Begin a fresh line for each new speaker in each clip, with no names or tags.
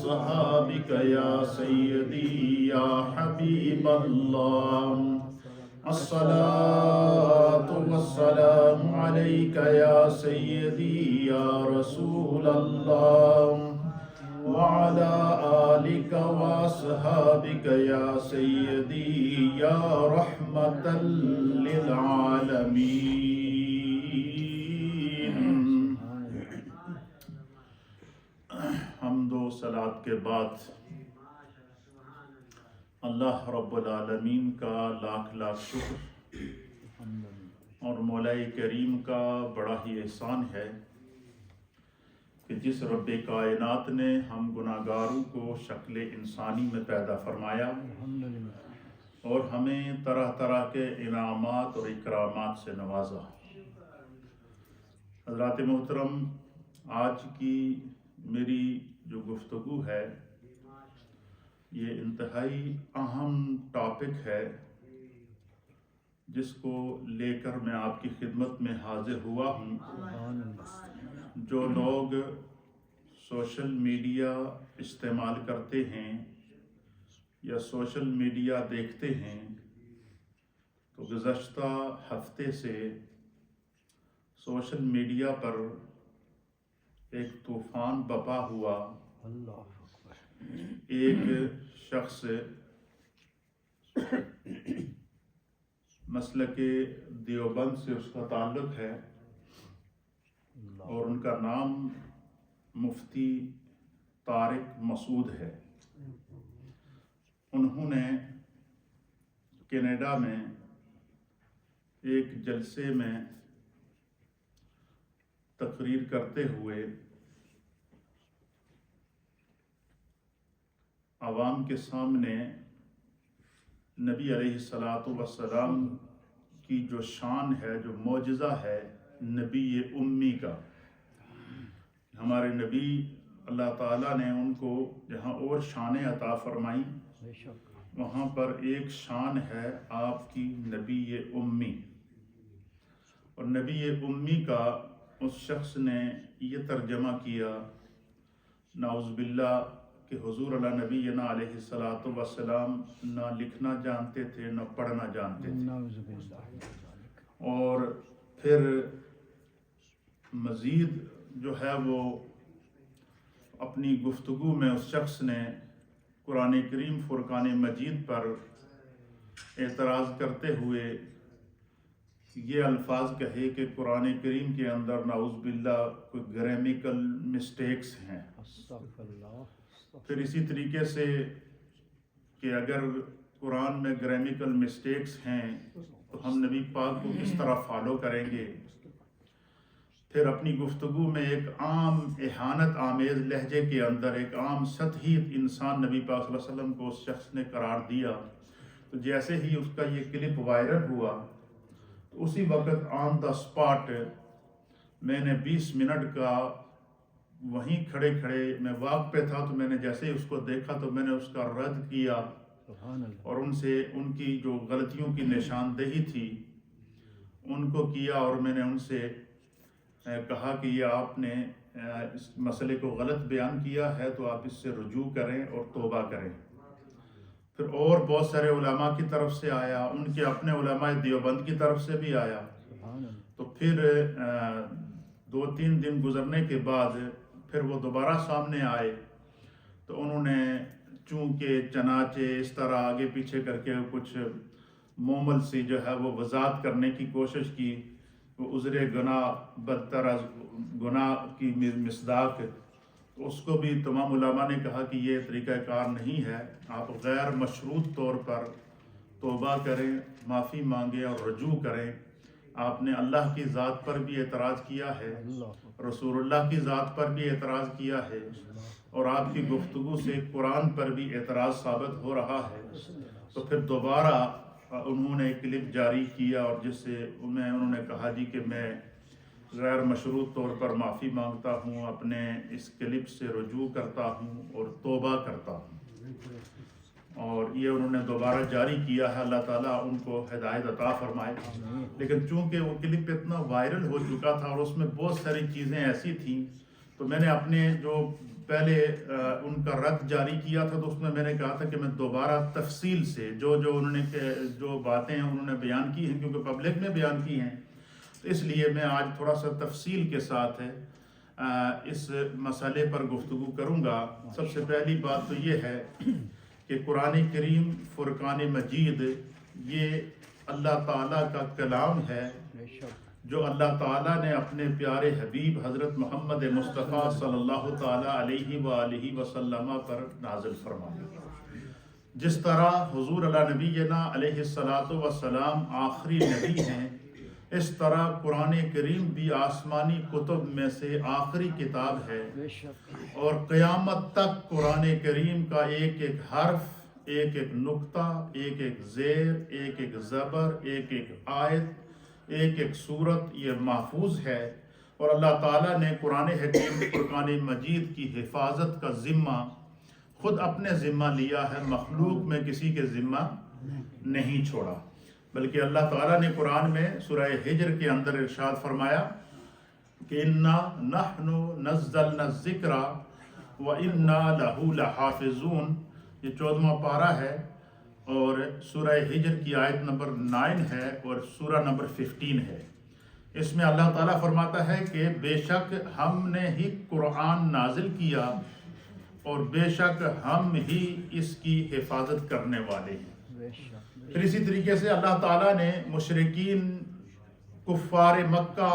وأصحابك يا سيدي يا حبيب الله. الصلاة والسلام عليك يا سيدي يا رسول الله وعلى آلك وأصحابك يا سيدي يا رحمة للعالمين. حمد و صلات کے بعد اللہ رب العالمین کا لاکھ لاکھ شکر اور مولا کریم کا بڑا ہی احسان ہے کہ جس رب کائنات نے ہم گناہگاروں کو شکل انسانی میں پیدا فرمایا اور ہمیں طرح طرح کے انعامات اور اکرامات سے نوازا. حضرات محترم، آج کی میری جو گفتگو ہے یہ انتہائی اہم ٹاپک ہے جس کو لے کر میں آپ کی خدمت میں حاضر ہوا ہوں. جو لوگ سوشل میڈیا استعمال کرتے ہیں یا سوشل میڈیا دیکھتے ہیں تو گزشتہ ہفتے سے سوشل میڈیا پر ایک طوفان بپا ہوا. ایک شخص مسلک دیوبند سے اس کا تعلق ہے اور ان کا نام مفتی طارق مسعود ہے. انہوں نے کینیڈا میں ایک جلسے میں تقریر کرتے ہوئے عوام کے سامنے نبی علیہ السلام کی جو شان ہے، جو معجزہ ہے نبی امی کا. ہمارے نبی اللہ تعالیٰ نے ان کو جہاں اور شانیں عطا فرمائیں وہاں پر ایک شان ہے آپ کی نبی امی. اور نبی امی کا اس شخص نے یہ ترجمہ کیا نعوذ باللہ کہ حضور علیہ نبینا علیہ السلام نہ لکھنا جانتے تھے نہ پڑھنا جانتے تھے. اور پھر مزید جو ہے وہ اپنی گفتگو میں اس شخص نے قرآن کریم فرقان مجید پر اعتراض کرتے ہوئے یہ الفاظ کہے کہ قرآن کریم کے اندر نعوذ باللہ کوئی گرامیکل مسٹیکس ہیں. پھر اسی طریقے سے کہ اگر قرآن میں گرامیکل مسٹیکس ہیں تو ہم نبی پاک کو کس طرح فالو کریں گے. پھر اپنی گفتگو میں ایک عام اہانت آمیز لہجے کے اندر ایک عام سطحی انسان نبی پاک صلی اللہ علیہ وسلم کو اس شخص نے قرار دیا. تو جیسے ہی اس کا یہ کلپ وائرل ہوا تو اسی وقت آن دا سپاٹ میں نے 20 منٹ کا وہیں کھڑے کھڑے میں واقع پہ تھا تو میں نے جیسے ہی اس کو دیکھا تو میں نے اس کا رد کیا اور ان سے ان کی جو غلطیوں کی نشاندہی تھی ان کو کیا اور میں نے ان سے کہا کہ یہ آپ نے اس مسئلے کو غلط بیان کیا ہے تو آپ اس سے رجوع کریں اور توبہ کریں. پھر اور بہت سارے علماء کی طرف سے آیا، ان کے اپنے علماء دیوبند کی طرف سے بھی آیا. تو پھر 2-3 دن گزرنے کے بعد پھر وہ دوبارہ سامنے آئے تو انہوں نے چونکہ چنانچہ اس طرح آگے پیچھے کر کے کچھ مومل سی جو ہے وہ وضاحت کرنے کی کوشش کی. وہ عذر گناہ بدتر از گناہ کی مصداق، تو اس کو بھی تمام علماء نے کہا کہ یہ طریقہ کار نہیں ہے. آپ غیر مشروط طور پر توبہ کریں، معافی مانگیں اور رجوع کریں. آپ نے اللہ کی ذات پر بھی اعتراض کیا ہے، رسول اللہ کی ذات پر بھی اعتراض کیا ہے اور آپ کی گفتگو سے قرآن پر بھی اعتراض ثابت ہو رہا ہے. تو پھر دوبارہ انہوں نے کلپ جاری کیا اور جس سے انہوں نے کہا جی کہ میں غیر مشروط طور پر معافی مانگتا ہوں، اپنے اس کلپ سے رجوع کرتا ہوں اور توبہ کرتا ہوں. اور یہ انہوں نے دوبارہ جاری کیا ہے. اللہ تعالیٰ ان کو ہدایت عطا فرمائے. لیکن چونکہ وہ کلپ اتنا وائرل ہو چکا تھا اور اس میں بہت ساری چیزیں ایسی تھیں تو میں نے اپنے جو پہلے ان کا رد جاری کیا تھا، تو اس میں نے کہا تھا کہ میں دوبارہ تفصیل سے جو انہوں نے جو باتیں انہوں نے بیان کی ہیں، کیونکہ پبلک میں بیان کی ہیں، تو اس لیے میں آج تھوڑا سا تفصیل کے ساتھ اس مسئلے پر گفتگو کروں گا۔ سب سے پہلی بات تو یہ ہے کہ قرآن کریم فرقان مجید یہ اللہ تعالیٰ کا کلام ہے جو اللہ تعالیٰ نے اپنے پیارے حبیب حضرت محمد مصطفیٰ صلی اللہ تعالیٰ علیہ وآلہ وسلم پر نازل فرمایا۔ جس طرح حضور علیہ نبینا علیہ السلام آخری نبی ہیں، اس طرح قرآن کریم بھی آسمانی کتب میں سے آخری کتاب ہے، اور قیامت تک قرآن کریم کا ایک ایک حرف، ایک ایک نقطہ، ایک ایک زیر، ایک ایک زبر، ایک ایک آیت، ایک ایک صورت یہ محفوظ ہے، اور اللہ تعالیٰ نے قرآن حکیم فرقان مجید کی حفاظت کا ذمہ خود اپنے ذمہ لیا ہے، مخلوق میں کسی کے ذمہ نہیں چھوڑا، بلکہ اللہ تعالیٰ نے قرآن میں سورہ ہجر کے اندر ارشاد فرمایا کہ اِنَّا نَحْنُ نَزَّلْنَا الذِّكْرَ وَإِنَّا لَهُ لَحَافِظُونَ، یہ 14واں پارہ ہے، اور سورہ ہجر کی آیت نمبر 9 ہے اور سورہ نمبر 15 ہے۔ اس میں اللہ تعالیٰ فرماتا ہے کہ بے شک ہم نے ہی قرآن نازل کیا اور بے شک ہم ہی اس کی حفاظت کرنے والے ہیں۔ پھر اسی طریقے سے اللہ تعالیٰ نے مشرکین کفار مکہ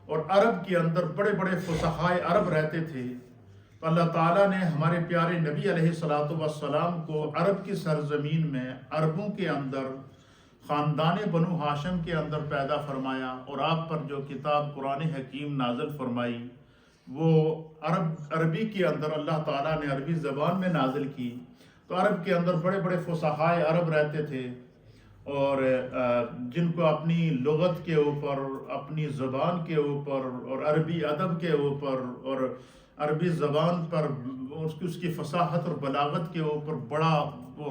اور عرب کے اندر بڑے بڑے فصحائے عرب رہتے تھے، تو اللہ تعالیٰ نے ہمارے پیارے نبی علیہ السلام کو عرب کی سرزمین میں عربوں کے اندر خاندان بنو ہاشم کے اندر پیدا فرمایا، اور آپ پر جو کتاب قرآن حکیم نازل فرمائی وہ عربی کے اندر اللہ تعالیٰ نے عربی زبان میں نازل کی۔ تو عرب کے اندر بڑے بڑے فصحائے عرب رہتے تھے، اور جن کو اپنی لغت کے اوپر، اپنی زبان کے اوپر، اور عربی ادب کے اوپر، اور عربی زبان پر اس کی فصاحت اور بلاغت کے اوپر بڑا وہ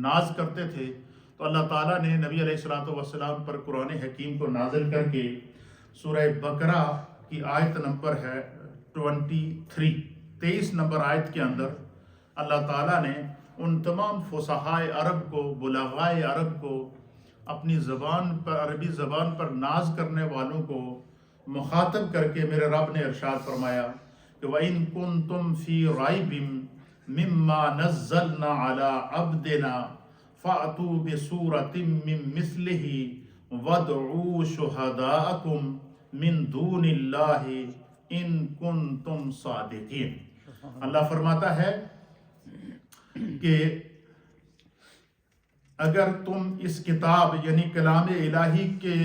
ناز کرتے تھے، تو اللہ تعالیٰ نے نبی علیہ السلام پر قرآن حکیم کو نازل کر کے سورہ بقرہ کی آیت نمبر ہے 23 نمبر آیت کے اندر اللہ تعالیٰ نے ان تمام فصحائے عرب کو، بلغائے عرب کو، اپنی زبان پر، عربی زبان پر ناز کرنے والوں کو مخاطب کر کے میرے رب نے ارشاد فرمایا کہ وَإِن كُنتُمْ فِي رَيْبٍ مِّمَّا نَزَّلْنَا عَلَىٰ عَبْدِنَا فَأْتُوا بِسُورَةٍ مِّن مِّثْلِهِ وَادْعُوا شُهَدَاءَكُم مِّن دُونِ اللَّهِ إِن كُنتُمْ صَادِقِينَ۔ اللہ فرماتا ہے کہ اگر تم اس کتاب یعنی کلام الہی کے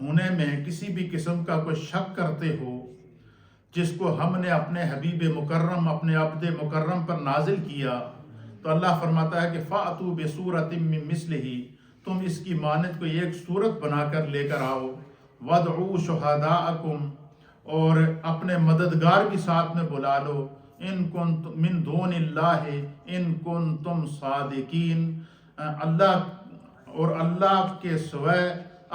ہونے میں کسی بھی قسم کا کوئی شک کرتے ہو، جس کو ہم نے اپنے حبیب مکرم، اپنے عبد مکرم پر نازل کیا، تو اللہ فرماتا ہے کہ فَأْتُوا بِسُورَةٍ مِّن مِّثْلِهِ، تم اس کی مانند کوئی ایک صورت بنا کر لے کر آؤ، وَادْعُوا شُهَدَاءَكُمْ، اور اپنے مددگار بھی ساتھ میں بلا لو، ان کنتم من دون اللہ ان کنتم صادقین، اللہ اور اللہ کے سوائے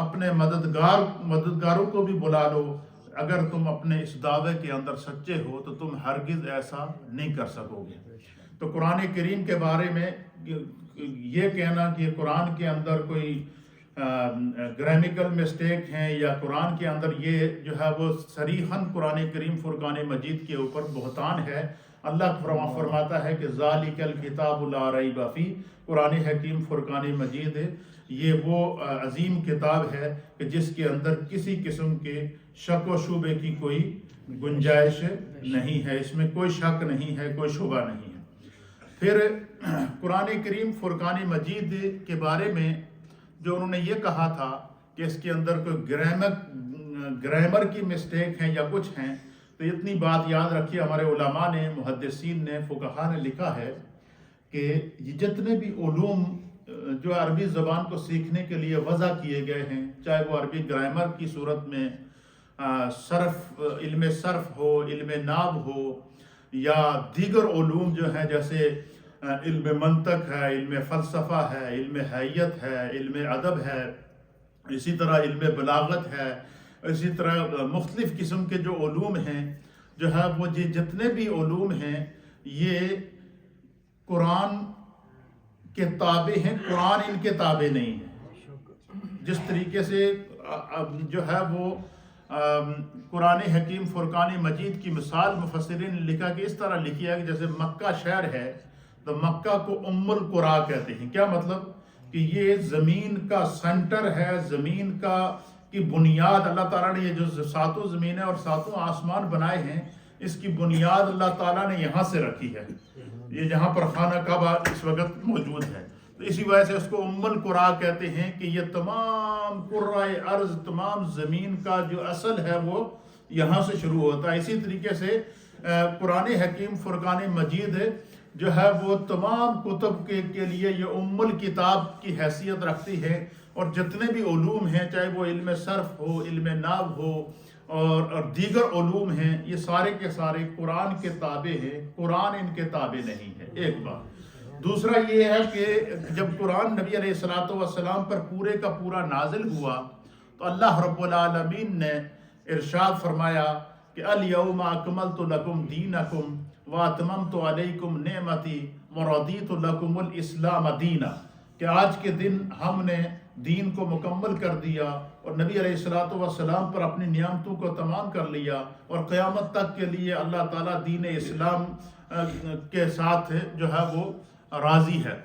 اپنے مددگاروں کو بھی بلا لو، اگر تم اپنے اس دعوے کے اندر سچے ہو تو تم ہرگز ایسا نہیں کر سکو گے۔ تو قرآن کریم کے بارے میں یہ کہنا کہ قرآن کے اندر کوئی گرامیکل مسٹیک ہیں یا قرآن کے اندر یہ جو ہے وہ صریحاً قرآن کریم فرقان مجید کے اوپر بہتان ہے۔ اللہ فرماتا ہے کہ ذالک الکتاب لا ریب فیہ، قرآن حکیم فرقان مجید یہ وہ عظیم کتاب ہے کہ جس کے اندر کسی قسم کے شک و شبے کی کوئی گنجائش نہیں ہے، اس میں کوئی شک نہیں ہے، کوئی شبہ نہیں ہے۔ پھر قرآن کریم فرقان مجید کے بارے میں جو انہوں نے یہ کہا تھا کہ اس کے اندر کوئی گرامر کی مسٹیک ہیں یا کچھ ہیں، تو اتنی بات یاد رکھیے، ہمارے علماء نے، محدثین نے، فقہاء نے لکھا ہے کہ یہ جتنے بھی علوم جو عربی زبان کو سیکھنے کے لیے وضع کیے گئے ہیں، چاہے وہ عربی گرامر کی صورت میں علم صرف ہو، علم نحو ہو، یا دیگر علوم جو ہیں جیسے علم منطق ہے، علم فلسفہ ہے، علم حیت ہے، علم ادب ہے، اسی طرح علم بلاغت ہے، اسی طرح مختلف قسم کے جو علوم ہیں جو ہے وہ جتنے بھی علوم ہیں یہ قرآن کے تابع ہیں، قرآن ان کے تابع نہیں ہے۔ جس طریقے سے جو ہے وہ قرآن حکیم فرقان مجید کی مثال مفسرین نے لکھا کہ اس طرح لکھی ہے کہ جیسے مکہ شہر ہے تو مکہ کو ام القرا کہتے ہیں۔ کیا مطلب کہ یہ زمین کا سینٹر ہے، زمین کی بنیاد اللہ تعالیٰ نے، یہ جو ساتوں زمینیں اور ساتوں آسمان بنائے ہیں اس کی بنیاد اللہ تعالیٰ نے یہاں سے رکھی ہے، یہ جہاں پر خانہ کعبہ اس وقت موجود ہے، تو اسی وجہ سے اس کو ام القرا کہتے ہیں کہ یہ تمام قرۂ ارض، تمام زمین کا جو اصل ہے وہ یہاں سے شروع ہوتا ہے۔ اسی طریقے سے قرآن حکیم فرقان مجید جو ہے وہ تمام کتب کے لیے یہ ام الکتاب کی حیثیت رکھتی ہے، اور جتنے بھی علوم ہیں چاہے وہ علم صرف ہو، علم نحو ہو اور دیگر علوم ہیں، یہ سارے کے سارے قرآن کے تابع ہیں، قرآن ان کے تابع نہیں ہے، ایک بات۔ دوسرا یہ ہے کہ جب قرآن نبی علیہ السلام پر پورے کا پورا نازل ہوا تو اللہ رب العالمین نے ارشاد فرمایا کہ الیوم اکملت لکم دینکم واتممت علیکم نعمتی ورضیت لکم الاسلام دینا، کہ آج کے دن ہم نے دین کو مکمل کر دیا اور نبی علیہ السلام پر اپنی نعمتوں کو تمام کر لیا، اور قیامت تک کے لیے اللہ تعالیٰ دین اسلام کے ساتھ جو ہے وہ راضی ہے۔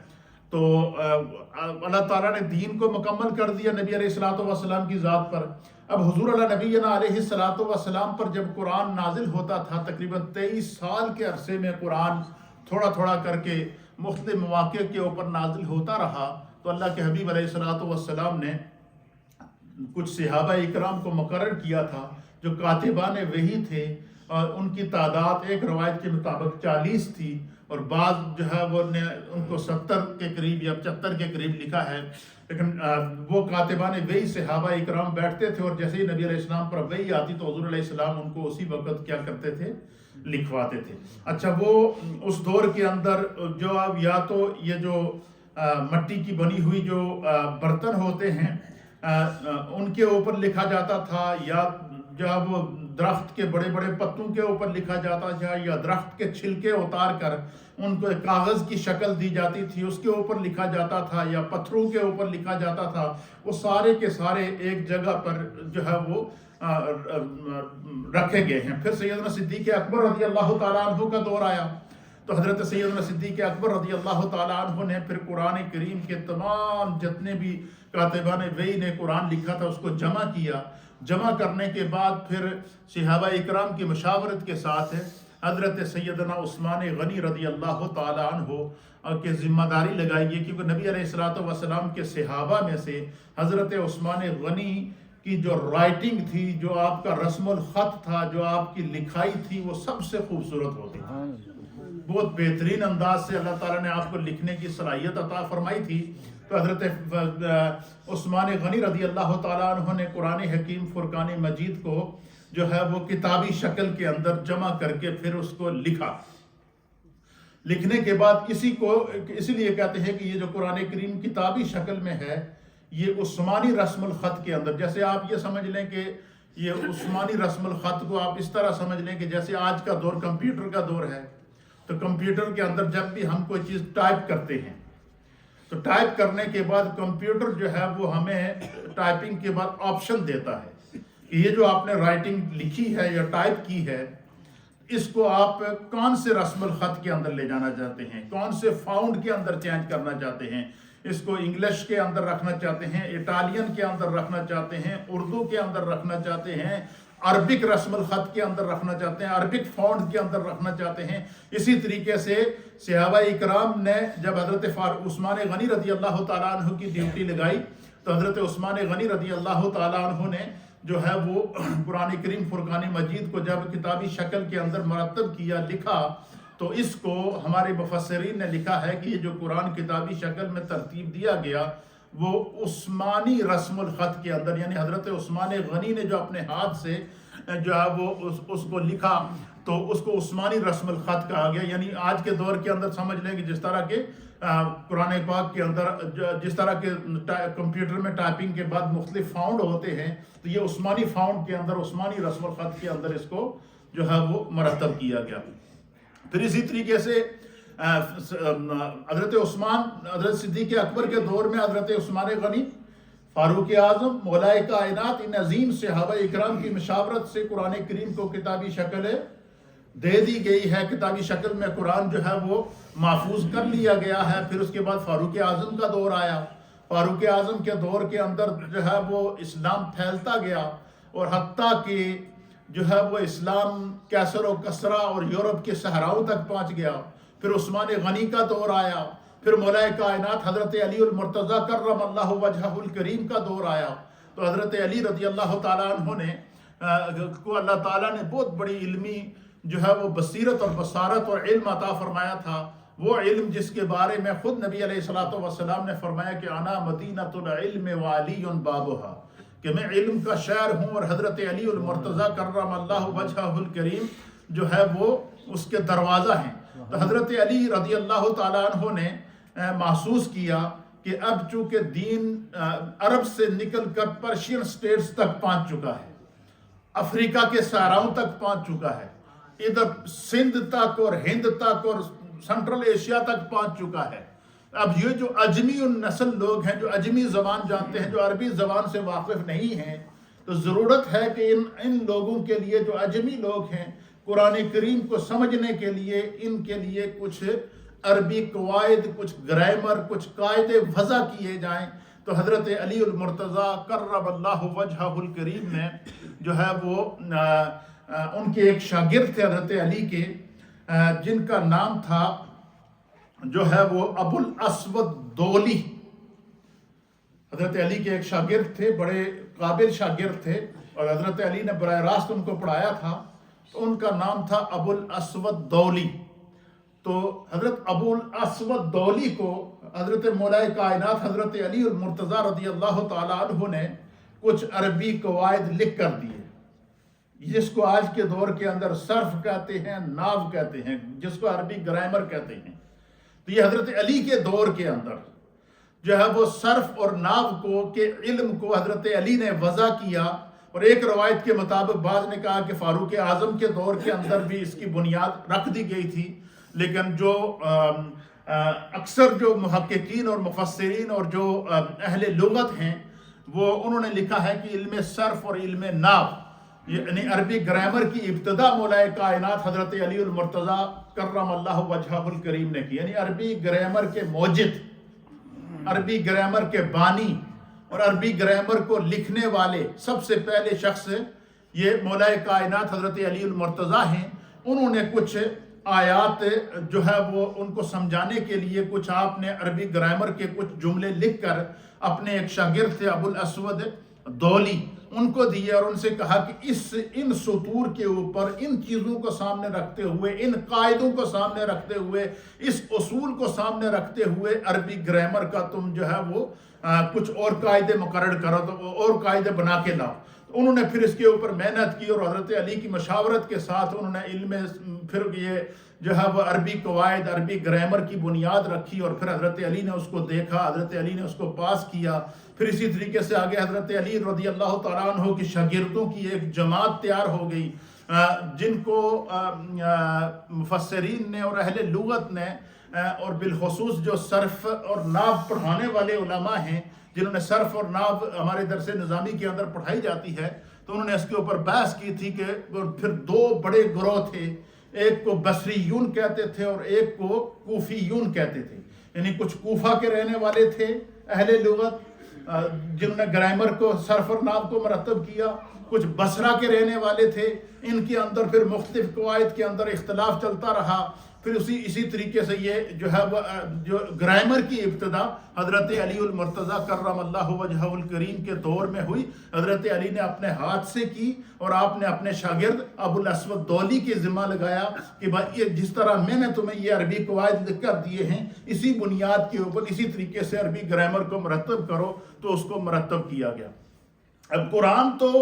تو اللہ تعالیٰ نے دین کو مکمل کر دیا نبی علیہ السلام کی ذات پر۔ اب حضور اللہ نبینا علیہ السلام پر جب قرآن نازل ہوتا تھا تقریباً 23 سال کے عرصے میں قرآن تھوڑا تھوڑا کر کے مختلف مواقع کے اوپر نازل ہوتا رہا، تو اللہ کے حبیب علیہ السلام نے کچھ صحابہ اکرام کو مقرر کیا تھا جو کاتبان وحی تھے، اور ان کی تعداد ایک روایت کے مطابق 40 تھی، اور بعض جو ہے وہ نے ان کو 70 کے قریب یا 75 کے قریب لکھا ہے، لیکن وہ کاتبان وحی صحابہ اکرام بیٹھتے تھے، اور جیسے ہی نبی علیہ السلام پر وحی آتی تو حضور علیہ السلام ان کو اسی وقت کیا کرتے تھے، لکھواتے تھے۔ اچھا، وہ اس دور کے اندر جو اب یا تو یہ جو مٹی کی بنی ہوئی جو برتن ہوتے ہیں ان کے اوپر لکھا جاتا تھا، یا جب وہ درخت کے بڑے بڑے پتوں کے اوپر لکھا جاتا تھا، یا درخت کے چھلکے اتار کر ان کو کاغذ کی شکل دی جاتی تھی اس کے اوپر لکھا جاتا تھا، یا پتھروں کے اوپر لکھا جاتا تھا، وہ سارے کے سارے ایک جگہ پر جو ہے وہ رکھے گئے ہیں۔ پھر سیدنا صدیق اکبر رضی اللہ تعالیٰ عنہ کا دور آیا تو حضرت سیدنا صدیق اکبر رضی اللہ تعالیٰ عنہ نے پھر قرآن کریم کے تمام جتنے بھی کاتبان وحی نے قرآن لکھا تھا اس کو جمع کیا۔ جمع کرنے کے بعد پھر صحابہ اکرام کی مشاورت کے ساتھ حضرت سیدنا عثمان غنی رضی اللہ تعالیٰ عنہ کے ذمہ داری لگائی گئی، کیونکہ نبی علیہ السلام کے صحابہ میں سے حضرت عثمان غنی کی جو رائٹنگ تھی، جو آپ کا رسم الخط تھا، جو آپ کی لکھائی تھی، وہ سب سے خوبصورت ہوتی تھی۔ بہت بہترین انداز سے اللہ تعالیٰ نے آپ کو لکھنے کی صلاحیت عطا فرمائی تھی۔ تو حضرت عثمان غنی رضی اللہ تعالیٰ عنہ نے قرآن حکیم فرقان مجید کو جو ہے وہ کتابی شکل کے اندر جمع کر کے پھر اس کو لکھا۔ لکھنے کے بعد اسی لیے کہتے ہیں کہ یہ جو قرآن کریم کتابی شکل میں ہے یہ عثمانی رسم الخط کے اندر، جیسے آپ یہ سمجھ لیں کہ یہ عثمانی رسم الخط کو آپ اس طرح سمجھ لیں کہ جیسے آج کا دور کمپیوٹر کا دور ہے، تو کمپیوٹر کے اندر جب بھی ہم کوئی چیز ٹائپ کرتے ہیں تو ٹائپ کرنے کے بعد کمپیوٹر جو ہے وہ ہمیں ٹائپنگ کے بعد آپشن دیتا ہے کہ یہ جو آپ نے رائٹنگ لکھی ہے یا ٹائپ کی ہے اس کو آپ کون سے رسم الخط کے اندر لے جانا چاہتے ہیں، کون سے فاؤنڈ کے اندر چینج کرنا چاہتے ہیں، اس کو انگلش کے اندر رکھنا چاہتے ہیں، اٹالین کے اندر رکھنا چاہتے ہیں، اردو کے اندر رکھنا چاہتے ہیں، عربک رسم الخط کے اندر رکھنا چاہتے ہیں، عربک فونٹ کے اندر رکھنا چاہتے ہیں۔ اسی طریقے سے صحابہ اکرام نے جب حضرت عثمان غنی رضی اللہ تعالیٰ عنہ کی ڈیوٹی لگائی تو حضرت عثمان غنی رضی اللہ تعالیٰ عنہ نے جو ہے وہ قرآن کریم فرقان مجید کو جب کتابی شکل کے اندر مرتب کیا، لکھا، تو اس کو ہمارے مفسرین نے لکھا ہے کہ یہ جو قرآن کتابی شکل میں ترتیب دیا گیا وہ عثمانی رسم الخط کے اندر، یعنی حضرت عثمان غنی نے جو اپنے ہاتھ سے جو ہے وہ اس کو لکھا تو اس کو عثمانی رسم الخط کہا گیا۔ یعنی آج کے دور کے اندر سمجھ لیں کہ جس طرح کے قرآن پاک کے اندر جس طرح کے کمپیوٹر میں ٹائپنگ کے بعد مختلف فاؤنڈ ہوتے ہیں تو یہ عثمانی فاؤنڈ کے اندر، عثمانی رسم الخط کے اندر اس کو جو ہے وہ مرتب کیا گیا۔ پھر اسی طریقے سے حضرت عثمان، حضرت صدیق اکبر کے دور میں حضرت عثمان غنی، فاروق اعظم، مولا کائنات، ان عظیم صحابہ اکرام کی مشاورت سے قرآن کریم کو کتابی شکل دے دی گئی ہے، کتابی شکل میں قرآن جو ہے وہ محفوظ کر لیا گیا ہے۔ پھر اس کے بعد فاروق اعظم کا دور آیا، فاروق اعظم کے دور کے اندر جو ہے وہ اسلام پھیلتا گیا، اور حتیٰ کہ جو ہے وہ اسلام کیسر و کسرا اور یورپ کے صحراؤں تک پہنچ گیا۔ پھر عثمان غنی کا دور آیا، پھر مولا کائنات حضرت علی المرتضی کرم اللہ وجہہ الکریم کا دور آیا۔ تو حضرت علی رضی اللہ تعالیٰ عنہ نے کو اللہ تعالیٰ نے بہت بڑی علمی جو ہے وہ بصیرت اور بصارت اور علم عطا فرمایا تھا، وہ علم جس کے بارے میں خود نبی علیہ الصلوۃ والسلام نے فرمایا کہ انا مدینۃ العلم وعلی بابھا، کہ میں علم کا شہر ہوں اور حضرت علی المرتضی کرم اللہ وجہہ الکریم جو ہے وہ اس کے دروازہ ہیں۔ تو حضرت علی رضی اللہ تعالیٰ عنہ نے محسوس کیا کہ اب چونکہ دین عرب سے نکل کر پرشین سٹیٹس تک پہنچ چکا ہے، افریقہ کے صحراؤں تک پہنچ چکا ہے، ادھر سندھ تک اور ہند تک اور سنٹرل ایشیا تک پہنچ چکا ہے۔ اب یہ جو اجمی النسل لوگ ہیں، جو اجمی زبان جانتے ہیں، جو عربی زبان سے واقف نہیں ہیں، تو ضرورت ہے کہ ان لوگوں کے لیے جو اجمی لوگ ہیں، قرآن کریم کو سمجھنے کے لیے ان کے لیے کچھ عربی قواعد، کچھ گرامر، کچھ قاعدے وضع کیے جائیں۔ تو حضرت علی المرتضی کرم اللہ وجہہ الکریم نے جو ہے وہ ان کے ایک شاگرد تھے حضرت علی کے، جن کا نام تھا جو ہے وہ ابو الاسود دولی۔ حضرت علی کے ایک شاگرد تھے، بڑے قابل شاگرد تھے، اور حضرت علی نے براہ راست ان کو پڑھایا تھا، تو ان کا نام تھا ابو الاسود دولی۔ تو حضرت ابو الاسود دولی کو حضرت مولا کائنات حضرت علی المرتضی رضی اللہ تعالیٰ عنہ نے کچھ عربی قواعد لکھ کر دیے، جس کو آج کے دور کے اندر صرف کہتے ہیں، ناو کہتے ہیں، جس کو عربی گرامر کہتے ہیں۔ تو یہ حضرت علی کے دور کے اندر جو ہے وہ صرف اور ناو کو کے علم کو حضرت علی نے وضع کیا، اور ایک روایت کے مطابق بعض نے کہا کہ فاروق اعظم کے دور کے اندر بھی اس کی بنیاد رکھ دی گئی تھی، لیکن جو اکثر جو محققین اور مفسرین اور جو اہل لغت ہیں، وہ انہوں نے لکھا ہے کہ علم صرف اور علم ناو، یعنی عربی گرامر کی ابتدا مولا کائنات حضرت علی المرتضی کرم اللہ وجہہ الکریم نے کی، یعنی عربی گرامر کے موجد، عربی گرامر کے بانی اور عربی گرامر کو لکھنے والے سب سے پہلے شخص یہ مولا کائنات حضرت علی المرتضی ہیں۔ انہوں نے کچھ آیات جو ہے وہ ان کو سمجھانے کے لیے کچھ آپ نے عربی گرامر کے کچھ جملے لکھ کر اپنے ایک شاگرد تھے ابو الاسود دولی، ان کو دیے، اور ان سے کہا کہ ان سطور کے اوپر ان چیزوں کو سامنے رکھتے ہوئے، ان قاعدوں کو سامنے رکھتے ہوئے، اس اصول کو سامنے رکھتے ہوئے عربی گرامر کا تم جو ہے وہ کچھ اور قاعدے مقرر کرو، تو اور قاعدے بنا کے لاؤ۔ انہوں نے پھر اس کے اوپر محنت کی، اور حضرت علی کی مشاورت کے ساتھ انہوں نے علم پھر یہ جو ہے وہ عربی قواعد، عربی گرامر کی بنیاد رکھی، اور پھر حضرت علی نے اس کو دیکھا، حضرت علی نے اس کو پاس کیا۔ پھر اسی طریقے سے آگے حضرت علی رضی اللہ تعالیٰ عنہ کی شاگردوں کی ایک جماعت تیار ہو گئی، جن کو مفسرین نے اور اہل لغت نے، اور بالخصوص جو صرف اور ناو پڑھانے والے علماء ہیں، جنہوں نے صرف اور ناو ہمارے درس نظامی کے اندر پڑھائی جاتی ہے، تو انہوں نے اس کے اوپر بحث کی تھی کہ پھر دو بڑے گروہ تھے، ایک کو بصریون کہتے تھے اور ایک کو کوفیون کہتے تھے، یعنی کچھ کوفہ کے رہنے والے تھے اہل لغت جنہوں نے گرامر کو، صرف اور ناو کو مرتب کیا، کچھ بصرہ کے رہنے والے تھے، ان کے اندر پھر مختلف قواعد کے اندر اختلاف چلتا رہا۔ پھر اسی طریقے سے یہ جو ہے وہ جو گرامر کی ابتدا حضرت علی المرتضی کرم اللہ وجہہ الکریم کے دور میں ہوئی، حضرت علی نے اپنے ہاتھ سے کی، اور آپ نے اپنے شاگرد ابو الاسود دولی کے ذمہ لگایا کہ بھائی جس طرح میں نے تمہیں یہ عربی قواعد لکھ کر دیے ہیں، اسی بنیاد کے اوپر اسی طریقے سے عربی گرامر کو مرتب کرو، تو اس کو مرتب کیا گیا۔ اب قرآن تو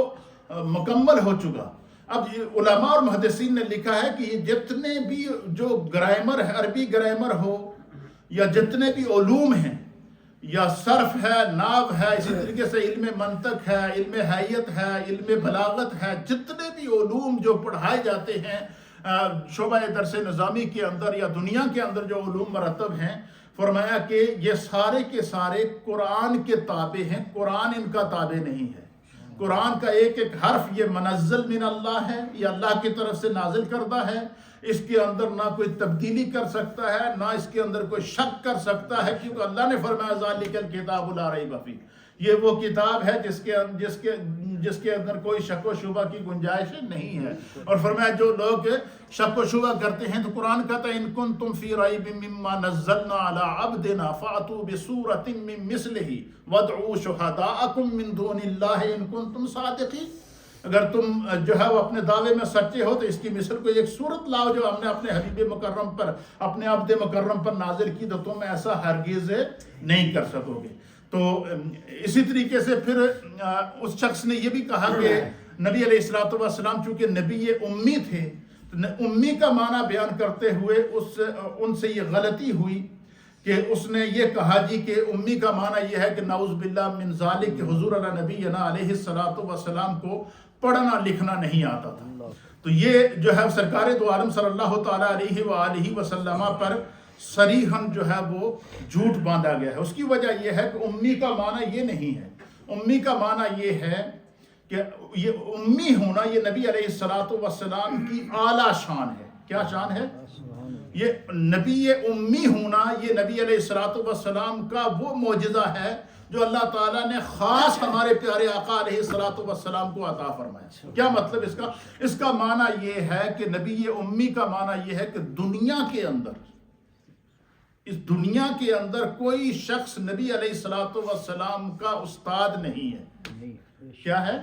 مکمل ہو چکا، اب علماء اور محدثین نے لکھا ہے کہ جتنے بھی جو گرامر ہے، عربی گرامر ہو یا جتنے بھی علوم ہیں، یا صرف ہے، ناو ہے، اسی طریقے سے علم منطق ہے، علم حیت ہے، علم بلاغت ہے، جتنے بھی علوم جو پڑھائے جاتے ہیں شعبہ درس نظامی کے اندر یا دنیا کے اندر جو علوم مرتب ہیں، فرمایا کہ یہ سارے کے سارے قرآن کے تابع ہیں، قرآن ان کا تابع نہیں ہے۔ قرآن کا ایک ایک حرف یہ منزل من اللہ ہے، یہ اللہ کی طرف سے نازل کردہ ہے، اس کے اندر نہ کوئی تبدیلی کر سکتا ہے، نہ اس کے اندر کوئی شک کر سکتا ہے، کیونکہ اللہ نے فرمایا ذالک الکتاب لا ریب فیہ، یہ وہ کتاب ہے جس کے اندر کوئی شک و شبہ کی گنجائش نہیں ہے۔ اور فرمایا جو لوگ شک و شبہ کرتے ہیں تو قرآن کہتا ہے ان کنتم فی ریب مما نزلنا علی عبدنا فأتوا بسورۃ من مثلہ وادعوا شہداءکم من دون اللہ ان کنتم صادقین، اگر تم جو ہے وہ اپنے دعوے میں سچے ہو تو اس کی مثل کو ایک صورت لاؤ جو ہم نے اپنے حبیب مکرم پر، اپنے عبد مکرم پر نازل کی، تو تم ایسا ہرگز نہیں کر سکو گے۔ تو اسی طریقے سے پھر اس شخص نے یہ بھی کہا کہ نبی علیہ الصلوۃ والسلام چونکہ نبی امی تھے، تو امی کا معنی بیان کرتے ہوئے ان سے یہ غلطی ہوئی کہ اس نے یہ کہا جی کہ امی کا معنی یہ ہے کہ نعوذ باللہ من ذالک کہ حضور علی نبینا علیہ الصلوۃ والسلام کو پڑھنا لکھنا نہیں آتا تھا۔ تو یہ جو ہے سرکار دو عالم صلی اللہ تعالیٰ علیہ وآلہ وسلم پر صریحاً جو ہے وہ جھوٹ باندھا گیا ہے۔ اس کی وجہ یہ ہے کہ امی کا معنی یہ نہیں ہے، امی کا معنی یہ ہے کہ یہ امی ہونا یہ نبی علیہ الصلوۃ والسلام کی اعلیٰ شان ہے۔ کیا شان ہے؟ یہ نبی امی ہونا یہ نبی علیہ الصلوۃ والسلام کا وہ معجزہ ہے جو اللہ تعالیٰ نے خاص ہمارے پیارے آقا علیہ الصلوۃ والسلام کو عطا فرمایا۔ کیا مطلب اس کا؟ اس کا معنی یہ ہے کہ نبی امی کا معنی یہ ہے کہ دنیا کے اندر، اس دنیا کے اندر کوئی شخص نبی علیہ الصلوۃ والسلام کا استاد نہیں ہے۔ کیا ہے؟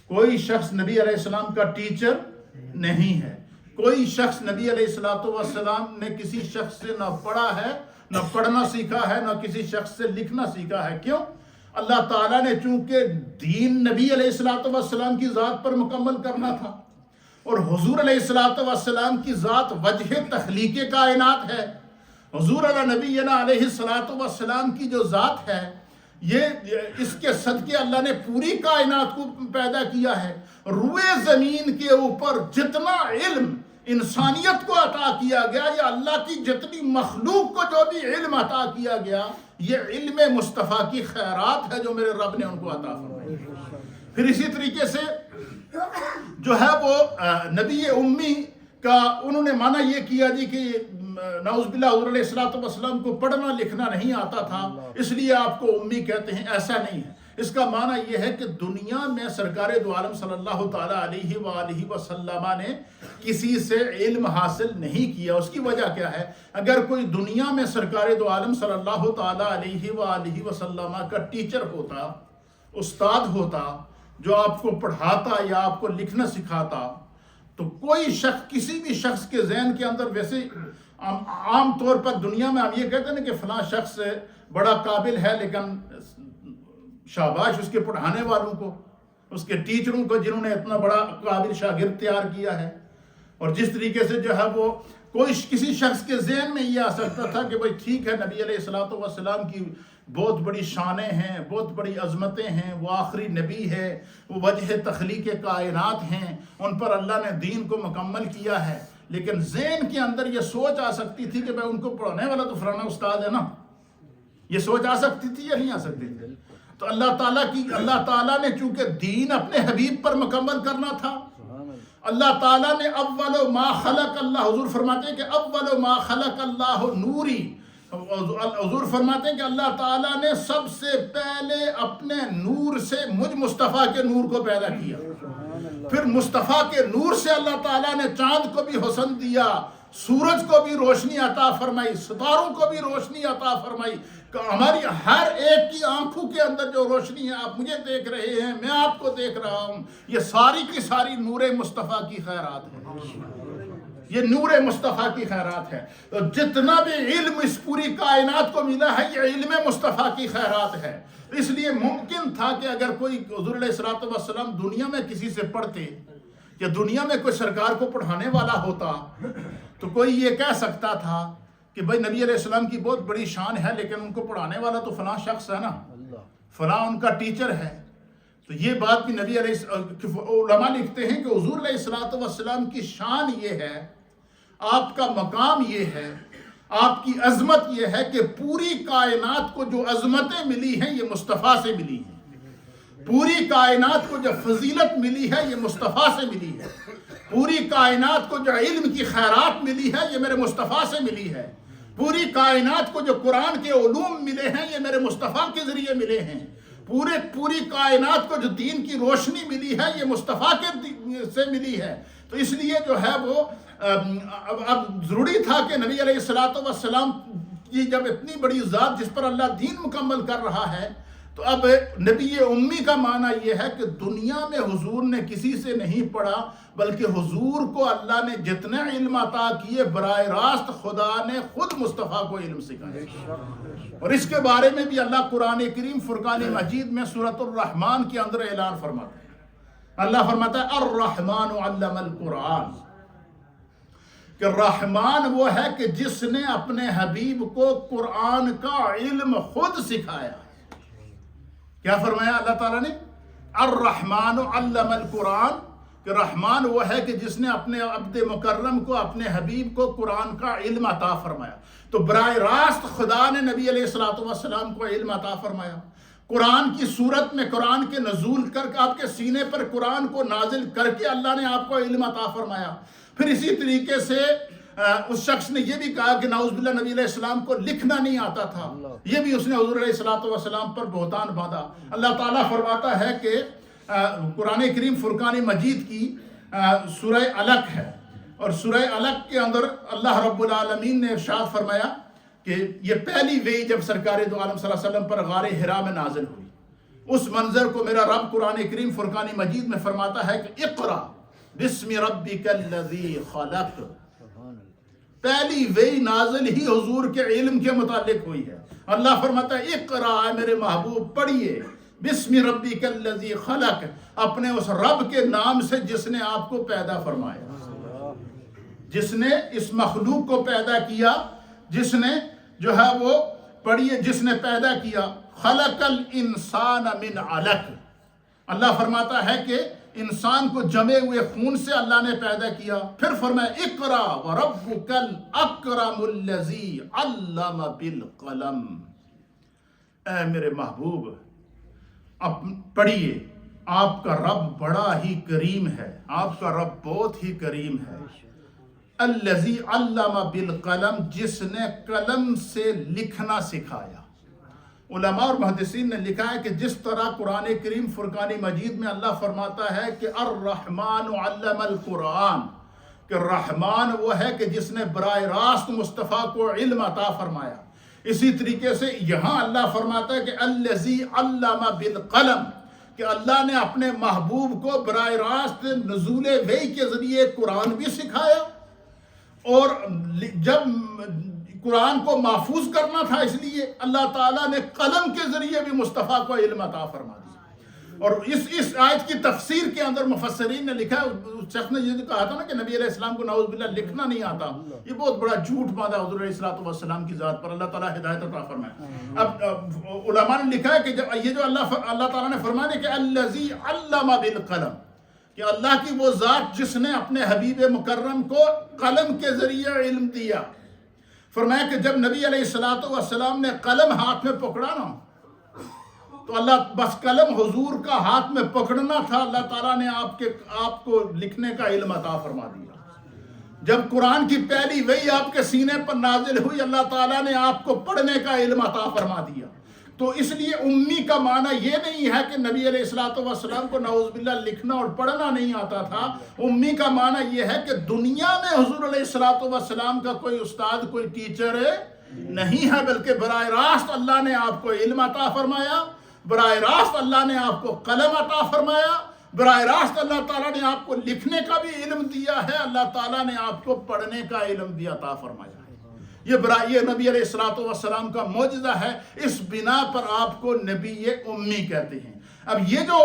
کوئی شخص نبی علیہ السلام کا ٹیچر نہیں ہے۔ کوئی شخص نبی علیہ الصلوۃ والسلام نے کسی شخص سے نہ پڑھا ہے، نہ پڑھنا سیکھا ہے، نہ کسی شخص سے لکھنا سیکھا ہے۔ کیوں؟ اللہ تعالیٰ نے چونکہ دین نبی علیہ الصلوۃ والسلام کی ذات پر مکمل کرنا تھا، اور حضور علیہ الصلوۃ والسلام کی ذات وجہ تخلیق کائنات ہے۔ حضور علی نبینا علیہ الصلوۃ والسلام کی جو ذات ہے، یہ اس کے صدقے اللہ نے پوری کائنات کو پیدا کیا ہے۔ روئے زمین کے اوپر جتنا علم انسانیت کو عطا کیا گیا، یا اللہ کی جتنی مخلوق کو جو بھی علم عطا کیا گیا، یہ علم مصطفیٰ کی خیرات ہے جو میرے رب نے ان کو عطا فرمائی۔ پھر اسی طریقے سے جو ہے وہ نبی امی کا انہوں نے معنی یہ کیا جی کہ نعوذ باللہ حضور علیہ الصلوۃ والسلام کو پڑھنا لکھنا نہیں آتا تھا اس لیے آپ کو امی کہتے ہیں۔ ایسا نہیں ہے۔ اس کا معنی یہ ہے کہ دنیا میں سرکار دو عالم صلی اللہ تعالیٰ علیہ وآلہ وسلم نے کسی سے علم حاصل نہیں کیا۔ اس کی وجہ کیا ہے؟ اگر کوئی دنیا میں سرکار دو عالم صلی اللہ تعالیٰ علیہ وآلہ وسلم کا ٹیچر ہوتا، استاد ہوتا، جو آپ کو پڑھاتا یا آپ کو لکھنا سکھاتا، تو کوئی شخص، کسی بھی شخص کے ذہن کے اندر، ویسے عام طور پر دنیا میں ہم یہ کہتے ہیں کہ فلاں شخص بڑا قابل ہے، لیکن شاباش اس کے پڑھانے والوں کو، اس کے ٹیچروں کو جنہوں نے اتنا بڑا قابل شاگرد تیار کیا ہے۔ اور جس طریقے سے جو ہے وہ کوئی کسی شخص کے ذہن میں یہ آ سکتا تھا کہ بھئی ٹھیک ہے، نبی علیہ الصلوۃ والسلام کی بہت بڑی شانیں ہیں، بہت بڑی عظمتیں ہیں، وہ آخری نبی ہے، وہ وجہ تخلیق کائنات ہیں، ان پر اللہ نے دین کو مکمل کیا ہے۔ لیکن ذہن کے اندر یہ سوچ آ سکتی تھی کہ بھئی ان کو پڑھانے والا تو فلانا استاد ہے نا، یہ سوچ آ سکتی تھی یا نہیں آ سکتی تھی؟ تو اللہ تعالیٰ نے چونکہ دین اپنے حبیب پر مکمل کرنا تھا، اللہ تعالیٰ نے اول ما خلق اللہ، حضور فرماتے ہیں کہ اول ما خلق اللہ نوری، حضور فرماتے ہیں کہ اللہ تعالیٰ نے سب سے پہلے اپنے نور سے مجھ مصطفیٰ کے نور کو پیدا کیا، پھر مصطفیٰ کے نور سے اللہ تعالیٰ نے چاند کو بھی حسن دیا، سورج کو بھی روشنی عطا فرمائی، ستاروں کو بھی روشنی عطا فرمائی۔ ہماری ہر ایک کی آنکھوں کے اندر جو روشنی ہے، آپ مجھے دیکھ رہے ہیں، میں آپ کو دیکھ رہا ہوں، یہ ساری کی ساری نور مصطفیٰ کی خیرات ہے، یہ نور مصطفیٰ کی خیرات ہے۔ جتنا بھی علم اس پوری کائنات کو ملا ہے، یہ علم مصطفیٰ کی خیرات ہے۔ اس لیے ممکن تھا کہ اگر کوئی حضور علیہ الصلوۃ والسلام دنیا میں کسی سے پڑھتے، یا دنیا میں کوئی سرکار کو پڑھانے والا ہوتا، تو کوئی یہ کہہ سکتا تھا
کہ بھائی نبی علیہ السلام کی بہت بڑی شان ہے، لیکن ان کو پڑھانے والا تو فلاں شخص ہے نا، فلاں ان کا ٹیچر ہے. تو یہ بات بھی نبی علیہ علماء لکھتے ہیں کہ حضور علیہ الصلوۃ والسلام کی شان یہ ہے، آپ کا مقام یہ ہے، آپ کی عظمت یہ ہے کہ پوری کائنات کو جو عظمتیں ملی ہیں یہ مصطفیٰ سے ملی ہیں. پوری کائنات کو جو فضیلت ملی ہے یہ مصطفیٰ سے ملی ہے. پوری کائنات کو جو علم کی خیرات ملی ہے یہ میرے مصطفیٰ سے ملی ہے. پوری کائنات کو جو قرآن کے علوم ملے ہیں یہ میرے مصطفیٰ کے ذریعے ملے ہیں. پوری کائنات کو جو دین کی روشنی ملی ہے یہ مصطفیٰ کے سے ملی ہے. تو اس لیے جو ہے وہ اب ضروری تھا کہ نبی علیہ الصلوۃ والسلام کی جب اتنی بڑی ذات جس پر اللہ دین مکمل کر رہا ہے، تو اب نبی امی کا معنی یہ ہے کہ دنیا میں حضور نے کسی سے نہیں پڑھا، بلکہ حضور کو اللہ نے جتنے علم عطا کیے براہ راست خدا نے خود مصطفیٰ کو علم سکھایا. اور اس کے بارے میں بھی اللہ قرآن کریم فرقان مجید میں سورۃ الرحمن کے اندر اعلان فرماتا ہے. اللہ فرماتا ہے الرحمن علم القرآن، کہ رحمان وہ ہے کہ جس نے اپنے حبیب کو قرآن کا علم خود سکھایا. کیا فرمایا اللہ تعالیٰ نے؟ الرحمن علم القرآن، کہ رحمان وہ ہے کہ جس نے اپنے عبد مکرم کو، اپنے حبیب کو قرآن کا علم عطا فرمایا. تو براہ راست خدا نے نبی علیہ الصلوۃ والسلام کو علم عطا فرمایا. قرآن کی صورت میں قرآن کے نزول کر کے آپ کے سینے پر قرآن کو نازل کر کے اللہ نے آپ کو علم عطا فرمایا. پھر اسی طریقے سے اس شخص نے یہ بھی کہا کہ نعوذ باللہ نبی علیہ السلام کو لکھنا نہیں آتا تھا، یہ بھی اس نے حضور علیہ الصلوۃ والسلام پر بہتان باندھا. اللہ تعالیٰ فرماتا ہے کہ قرآن کریم فرقان مجید کی سورہ علق ہے، اور سورہ علق کے اندر اللہ رب العالمین نے ارشاد فرمایا کہ یہ پہلی وحی جب سرکار دو عالم صلی اللہ علیہ وسلم پر غار حرا میں نازل ہوئی، اس منظر کو میرا رب قرآن کریم فرقان مجید میں فرماتا ہے کہ اقرا بسم ربک الذی خلق. پہلی وحی نازل ہی حضور کے علم کے متعلق ہوئی ہے. اللہ فرماتا ہے اقرا، میرے محبوب پڑھیے، بسم ربک الذی خلق، اپنے اس رب کے نام سے جس نے آپ کو پیدا فرمایا، جس نے اس مخلوق کو پیدا کیا، جس نے جو ہے وہ پڑھیے جس نے پیدا کیا. خلق الانسان من علق، اللہ فرماتا ہے کہ انسان کو جمے ہوئے خون سے اللہ نے پیدا کیا. پھر فرمایا اقرا وربک الاکرم الذی علم بالقلم. اے میرے محبوب اب پڑھیے، آپ کا رب بڑا ہی کریم ہے، آپ کا رب بہت ہی کریم ہے. الذی علم بالقلم، جس نے قلم سے لکھنا سکھایا. علماء اور محدثین نے لکھا ہے کہ جس طرح قرآن کریم فرقان مجید میں اللہ فرماتا ہے کہ الرحمن علم القرآن، کہ رحمان وہ ہے کہ جس نے براہ راست مصطفیٰ کو علم عطا فرمایا، اسی طریقے سے یہاں اللہ فرماتا ہے کہ الذی علم بالقلم، کہ اللہ نے اپنے محبوب کو براہ راست نزول وحی کے ذریعے قرآن بھی سکھایا، اور جب قرآن کو محفوظ کرنا تھا اس لیے اللہ تعالیٰ نے قلم کے ذریعے بھی مصطفیٰ کو علم عطا فرما دیا. اور اس آیت کی تفسیر کے اندر مفسرین نے لکھا ہے، اس شخص نے یہ کہا تھا نا کہ نبی علیہ السلام کو نعوذ باللہ لکھنا نہیں آتا، یہ بہت بڑا جھوٹ باندھا حضور علیہ الصلوۃ والسلام کی ذات پر. اللہ تعالیٰ ہدایت عطا فرمائے. اب علماء نے لکھا ہے کہ جب یہ جو اللہ تعالیٰ نے فرمایا کہ الذی علم بالقلم، کہ اللہ کی وہ ذات جس نے اپنے حبیب مکرم کو قلم کے ذریعے علم دیا. فرمایا کہ جب نبی علیہ الصلوۃ والسلام نے قلم ہاتھ میں پکڑا نا، تو اللہ بس قلم حضور کا ہاتھ میں پکڑنا تھا، اللہ تعالیٰ نے آپ کو لکھنے کا علم عطا فرما دیا. جب قرآن کی پہلی وحی آپ کے سینے پر نازل ہوئی، اللہ تعالیٰ نے آپ کو پڑھنے کا علم عطا فرما دیا. تو اس لیے امی کا معنی یہ نہیں ہے کہ نبی علیہ الصلوۃ والسلام کو نعوذ باللہ لکھنا اور پڑھنا نہیں آتا تھا. امی کا معنی یہ ہے کہ دنیا میں حضور علیہ الصلوۃ والسلام کا کوئی استاد، کوئی ٹیچر نہیں ہے، بلکہ براہ راست اللہ نے آپ کو علم عطا فرمایا، براہ راست اللہ نے آپ کو قلم عطا فرمایا، براہ راست اللہ تعالیٰ نے آپ کو لکھنے کا بھی علم دیا ہے، اللہ تعالیٰ نے آپ کو پڑھنے کا علم بھی عطا فرمایا. یہ نبی علیہ الصلوۃ والسلام کا معجزہ ہے، اس بنا پر آپ کو نبی امی کہتے ہیں. اب یہ جو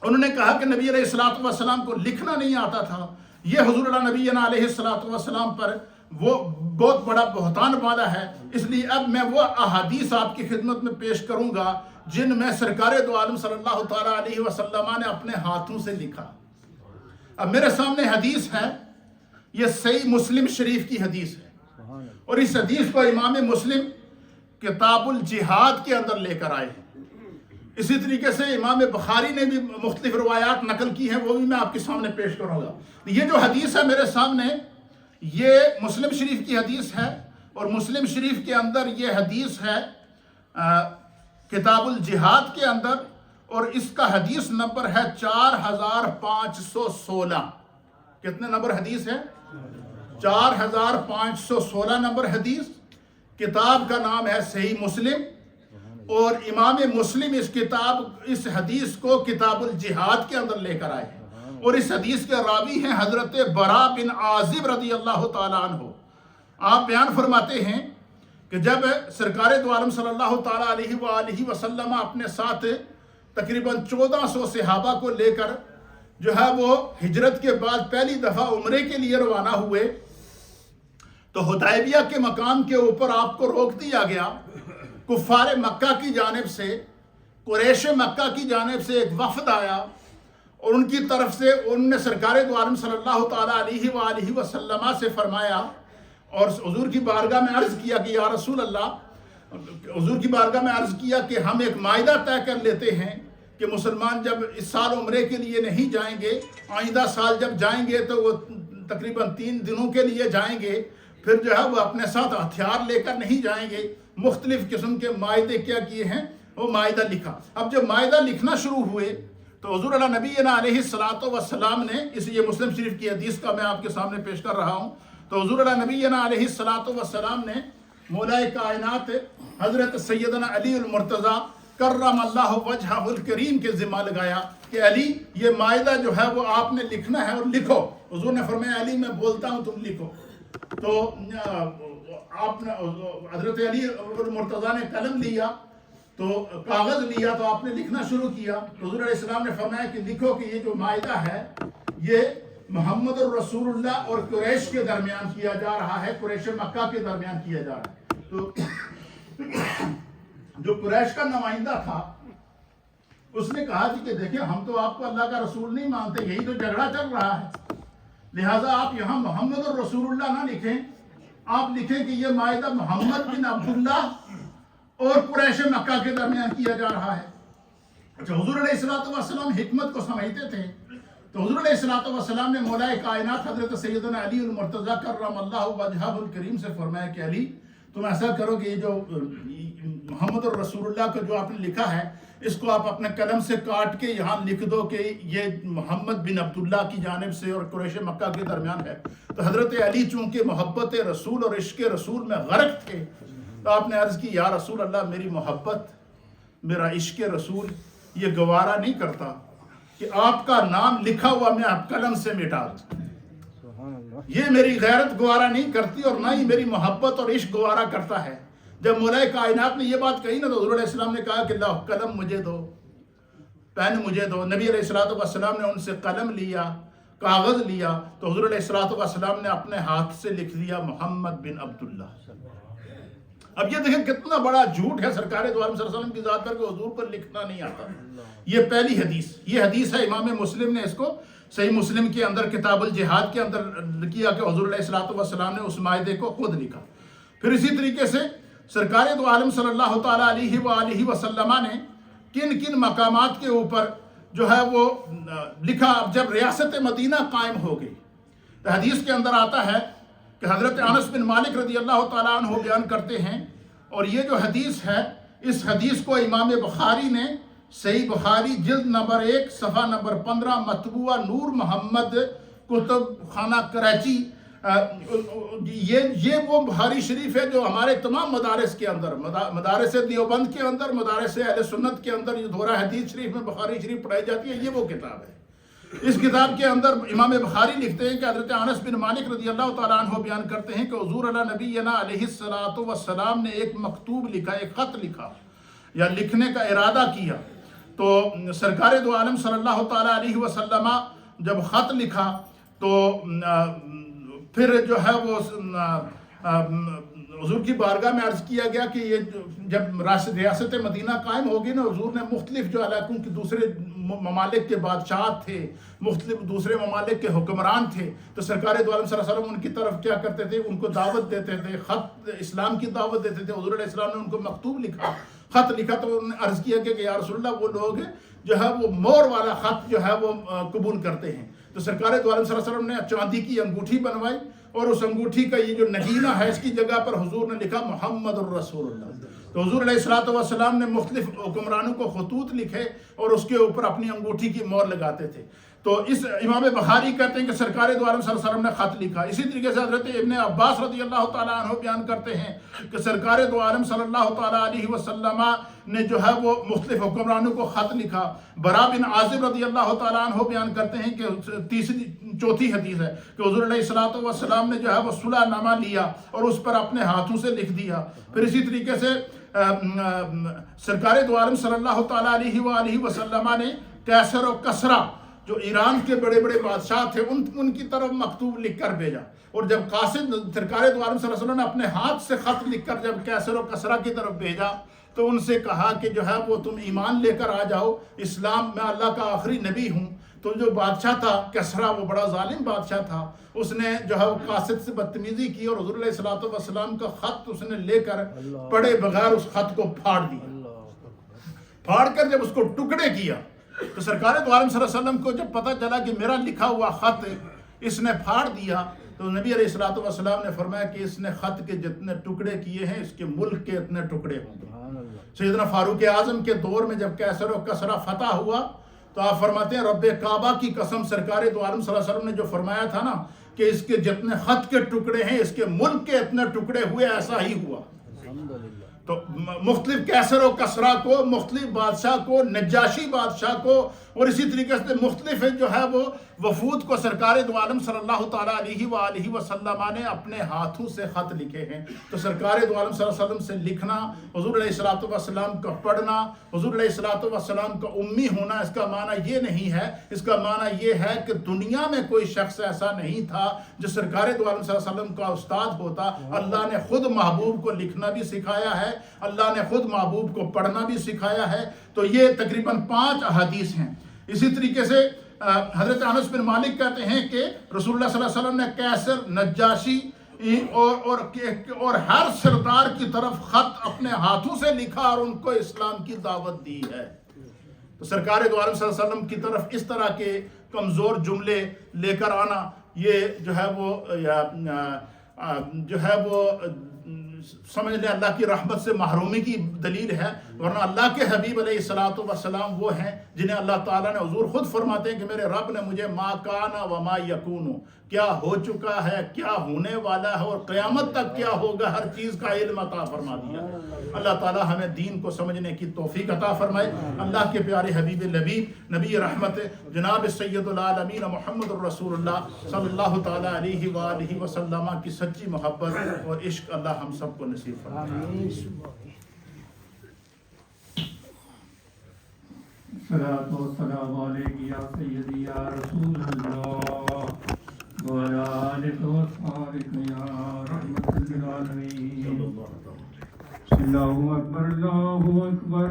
انہوں نے کہا کہ نبی علیہ الصلوۃ والسلام کو لکھنا نہیں آتا تھا، یہ حضور اللہ نبینا علیہ الصلوۃ والسلام پر وہ بہت بڑا بہتان والا ہے. اس لیے اب میں وہ احادیث آپ کی خدمت میں پیش کروں گا جن میں سرکار دو عالم صلی اللہ تعالیٰ علیہ وسلم نے اپنے ہاتھوں سے لکھا. اب میرے سامنے حدیث ہے، یہ صحیح مسلم شریف کی حدیث ہے، اور اس حدیث کو امام مسلم کتاب الجہاد کے اندر لے کر آئے ہیں. اسی طریقے سے امام بخاری نے بھی مختلف روایات نقل کی ہیں، وہ بھی میں آپ کے سامنے پیش کروں گا. یہ جو حدیث ہے میرے سامنے، یہ مسلم شریف کی حدیث ہے، اور مسلم شریف کے اندر یہ حدیث ہے کتاب الجہاد کے اندر، اور اس کا حدیث نمبر ہے 4516. کتنے نمبر حدیث ہے؟ 4516 نمبر حدیث. کتاب کا نام ہے صحیح مسلم، اور امام مسلم اس حدیث کو کتاب الجہاد کے اندر لے کر آئے ہیں. اور اس حدیث کے راوی ہیں حضرت برا بن عازب رضی اللہ تعالیٰ عنہ. آپ بیان فرماتے ہیں کہ جب سرکار دو عالم صلی اللہ تعالیٰ علیہ وآلہ وسلم اپنے ساتھ تقریباً 1400 صحابہ کو لے کر جو ہے وہ ہجرت کے بعد پہلی دفعہ عمرے کے لیے روانہ ہوئے، تو حدیبیہ کے مقام کے اوپر آپ کو روک دیا گیا. کفار مکہ کی جانب سے، قریش مکہ کی جانب سے ایک وفد آیا، اور ان کی طرف سے انہوں نے سرکار دو عالم صلی اللہ تعالیٰ علیہ وآلہ وسلم سے فرمایا اور حضور کی بارگاہ میں عرض کیا کہ یا رسول اللہ، حضور کی بارگاہ میں عرض کیا کہ ہم ایک معاہدہ طے کر لیتے ہیں کہ مسلمان جب اس سال عمرے کے لیے نہیں جائیں گے، آئندہ سال جب جائیں گے تو وہ تقریباً 3 دنوں کے لیے جائیں گے، پھر جو ہے وہ اپنے ساتھ ہتھیار لے کر نہیں جائیں گے. مختلف قسم کے معاہدے کیا کیے ہیں، وہ معاہدہ لکھا. اب جب معاہدہ لکھنا شروع ہوئے تو حضور علیہ نبینا علیہ السلام نے، یہ مسلم شریف کی حدیث کا میں آپ کے سامنے پیش کر رہا ہوں، تو حضور علیہ نبینا علیہ السلام نے مولا کائنات حضرت سیدنا علی المرتضیٰ کرم اللہ وجہہ الکریم کے ذمہ لگایا کہ علی یہ معاہدہ جو ہے وہ آپ نے لکھنا ہے اور لکھو. حضور نے فرمایا علی میں بولتا ہوں تم لکھو. تو آپ نے حضرت علی المرتضیٰ نے قلم لیا، تو کاغذ لیا، تو آپ نے لکھنا شروع کیا. حضور علیہ السلام نے فرمایا کہ لکھو کہ یہ جو معاہدہ ہے یہ محمد الرسول اللہ اور قریش کے درمیان کیا جا رہا ہے، قریش مکہ کے درمیان کیا جا رہا ہے. تو جو قریش کا نمائندہ تھا اس نے کہا کہ دیکھیں ہم تو آپ کو اللہ کا رسول نہیں مانتے، یہی تو جھگڑا چل رہا ہے، لہٰذا آپ یہاں محمد الرسول اللہ نہ لکھیں، آپ لکھیں کہ یہ معاہدہ محمد بن عبداللہ اور قریش مکہ کے درمیان کیا جا رہا ہے. اچھا، حضور علیہ السلام حکمت کو سمجھتے تھے، تو حضور علیہ السلام نے مولا کائنات حضرت سیدنا علی المرتضیٰ کرم اللہ وجہہ الکریم سے فرمایا کہ علی تم ایسا کرو کہ یہ جو محمد الرسول اللہ کا جو آپ نے لکھا ہے اس کو آپ اپنے قلم سے کاٹ کے یہاں لکھ دو کہ یہ محمد بن عبداللہ کی جانب سے اور قریش مکہ کے درمیان ہے. تو حضرت علی چونکہ محبت رسول اور عشق رسول میں غرق تھے، تو آپ نے عرض کی یا رسول اللہ میری محبت، میرا عشق رسول یہ گوارا نہیں کرتا کہ آپ کا نام لکھا ہوا میں آپ قلم سے مٹا دوں. یہ میری غیرت گوارا نہیں کرتی، اور نہ ہی میری محبت اور عشق گوارا کرتا ہے. جب مولا کائنات نے یہ بات کہی نا، تو حضور علیہ السلام نے کہا کہ لاؤ قلم مجھے دو، پین مجھے دو. نبی علیہ السلام نے ان سے قلم لیا، کاغذ لیا، تو حضور علیہ السلام نے اپنے ہاتھ سے لکھ دیا محمد بن عبداللہ. اب یہ دیکھیں کتنا بڑا جھوٹ ہے سرکار دو عالم صلی اللہ علیہ وسلم کی ذات پر کہ حضور پر لکھنا نہیں آتا. یہ پہلی حدیث، یہ حدیث ہے امام مسلم نے اس کو صحیح مسلم کے اندر کتاب الجہاد کے اندر کیا کہ حضور علیہ السلام نے اس معاہدے کو خود لکھا. پھر اسی طریقے سے سرکار دو عالم صلی اللہ تعالیٰ علیہ وآلہ وسلم نے کن کن مقامات کے اوپر جو ہے وہ لکھا. اب جب ریاست مدینہ قائم ہو گئی تو حدیث کے اندر آتا ہے کہ حضرت انس بن مالک رضی اللہ تعالیٰ عنہ بیان کرتے ہیں، اور یہ جو حدیث ہے اس حدیث کو امام بخاری نے صحیح بخاری جلد نمبر 1 صفحہ نمبر 15 مطبوعہ نور محمد کتب خانہ کراچی، یہ وہ بخاری شریف ہے جو ہمارے تمام مدارس کے اندر، مدارس دیوبند کے اندر، مدارس اہل سنت کے اندر جو دورہ حدیث شریف میں بخاری شریف پڑھائی جاتی ہے، یہ وہ کتاب ہے. اس کتاب کے اندر امام بخاری لکھتے ہیں کہ حضرت انس بن مالک رضی اللہ تعالیٰ عنہ بیان کرتے ہیں کہ حضور علیہ نبینا علیہ السلام نے ایک مکتوب لکھا، ایک خط لکھا یا لکھنے کا ارادہ کیا. تو سرکار دو عالم صلی اللہ تعالیٰ علیہ وسلم جب خط لکھا تو پھر جو ہے وہ حضور کی بارگاہ میں عرض کیا گیا کہ یہ جب ریاست مدینہ قائم ہوگی نا، حضور نے مختلف جو علاقوں کے دوسرے ممالک کے بادشاہات تھے، مختلف دوسرے ممالک کے حکمران تھے، تو سرکار دو عالم صلی اللہ علیہ وسلم ان کی طرف کیا کرتے تھے؟ ان کو دعوت دیتے تھے، خط اسلام کی دعوت دیتے تھے۔ حضور علیہ السلام نے ان کو مکتوب لکھا، خط لکھا، تو انہوں نے عرض کیا کہ یا رسول اللہ وہ لوگ جو ہے وہ مور والا خط جو ہے وہ قبول کرتے ہیں۔ تو سرکار دو عالم صلی اللہ علیہ وسلم نے چاندی کی انگوٹھی بنوائی، اور اس انگوٹھی کا یہ جو نگینہ ہے اس کی جگہ پر حضور نے لکھا محمد الرسول اللہ۔ تو حضور علیہ السلام نے مختلف حکمرانوں کو خطوط لکھے اور اس کے اوپر اپنی انگوٹھی کی مور لگاتے تھے۔ تو اس امام بخاری کہتے ہیں کہ سرکار دو عالم صلی اللہ علیہ وسلم نے خط لکھا۔ اسی طریقے سے حضرت ابن عباس رضی اللہ تعالیٰ عنہ بیان کرتے ہیں کہ سرکار دو عالم صلی اللہ تعالیٰ علیہ وسلم نے جو ہے وہ مختلف حکمرانوں کو خط لکھا۔ برا بن عازب رضی اللہ تعالیٰ عنہ بیان کرتے ہیں کہ چوتھی حدیث ہے کہ حضور علیہ السلام نے جو ہے وہ صلح نامہ لیا اور اس پر اپنے ہاتھوں سے لکھ دیا۔ پھر اسی طریقے سے سرکار دو عالم صلی اللہ تعالیٰ علیہ وآلہ وسلم نے کیسر و کسرا جو ایران کے بڑے بڑے بادشاہ تھے ان کی طرف مکتوب لکھ کر بھیجا۔ اور جب قاصد سرکار دو عالم صلی اللہ علیہ وسلم نے اپنے ہاتھ سے خط لکھ کر جب کیسر و کسرا کی طرف بھیجا تو ان سے کہا کہ جو ہے وہ تم ایمان لے کر آ جاؤ، اسلام میں اللہ کا آخری نبی ہوں۔ تو جو بادشاہ تھا کسرا، وہ بڑا ظالم بادشاہ تھا، اس نے جو ہے وہ قاصد سے بدتمیزی کی اور حضور علیہ السلام کا خط اس نے لے کر پڑھے بغیر اس خط کو پھاڑ دیا۔ پھاڑ کر جب اس کو ٹکڑے کیا تو سرکار دو عالم صلی اللہ علیہ وسلم کو جب پتہ چلا کہ میرا لکھا ہوا خط اس نے پھاڑ دیا، تو نبی علیہ السلام نے فرمایا کہ اس نے خط کے جتنے ٹکڑے کیے ہیں اس کے ملک کے اتنے ٹکڑے ہوں گے۔ سیدنا فاروق اعظم کے دور میں جب کیسر و کسرا فتح ہوا تو آپ فرماتے ہیں رب کعبہ کی قسم، سرکار دو عالم صلی اللہ علیہ وسلم نے جو فرمایا تھا نا کہ اس کے جتنے خط کے ٹکڑے ہیں اس کے ملک کے اتنے ٹکڑے ہوئے، ایسا ہی ہوا۔ تو مختلف کیسر و کسرا کو، مختلف بادشاہ کو، نجاشی بادشاہ کو، اور اسی طریقے سے مختلف جو ہے وہ وفود کو سرکار دو عالم صلی اللہ تعالیٰ علیہ وآلہ وسلم نے اپنے ہاتھوں سے خط لکھے ہیں۔ تو سرکار دو عالم صلی اللہ علیہ وسلم سے لکھنا، حضور علیہ السلام کا پڑھنا، حضور علیہ السلام کا امی ہونا، اس کا معنی یہ نہیں ہے، اس کا معنی یہ ہے کہ دنیا میں کوئی شخص ایسا نہیں تھا جو سرکار دو عالم صلی اللہ علیہ وسلم کا استاد ہوتا۔ اللہ نے خود محبوب کو لکھنا بھی سکھایا ہے، اللہ نے خود محبوب کو پڑھنا بھی سکھایا ہے۔ تو یہ تقریباً 5 احادیث ہیں۔ اسی طریقے سے حضرت انس بن مالک کہتے ہیں کہ رسول اللہ صلی اللہ علیہ وسلم نے کیسر، نجاشی اور ہر سردار کی طرف خط اپنے ہاتھوں سے لکھا اور ان کو اسلام کی دعوت دی ہے۔ تو سرکار دو عالم صلی اللہ علیہ وسلم کی طرف اس طرح کے کمزور جملے لے کر آنا، یہ جو ہے وہ سمجھ لیں اللہ کی رحمت سے محرومی کی دلیل ہے، ورنہ اللہ کے حبیب علیہ السلام وہ ہیں جنہیں اللہ تعالیٰ نے، حضور خود فرماتے ہیں کہ میرے رب نے مجھے ما کانا وما یکون، کیا ہو چکا ہے، کیا ہونے والا ہے اور قیامت تک کیا ہوگا، ہر چیز کا علم عطا فرما دیا۔ اللہ تعالیٰ ہمیں دین کو سمجھنے کی توفیق عطا فرمائے۔ اللہ کے پیارے حبیب لبیب نبی رحمت جناب سید العالمین محمد الرسول اللہ صلی اللہ تعالیٰ علیہ وآلہ وسلم کی سچی محبت اور عشق اللہ ہم سب کو نصیب فرمائے۔
صلاۃ و سلام علیک یا سیدی یا رسول اللہ وعلی آلک و اصحابک یا رحمت للعالمین۔ اللہ اکبر، اللہ اکبر۔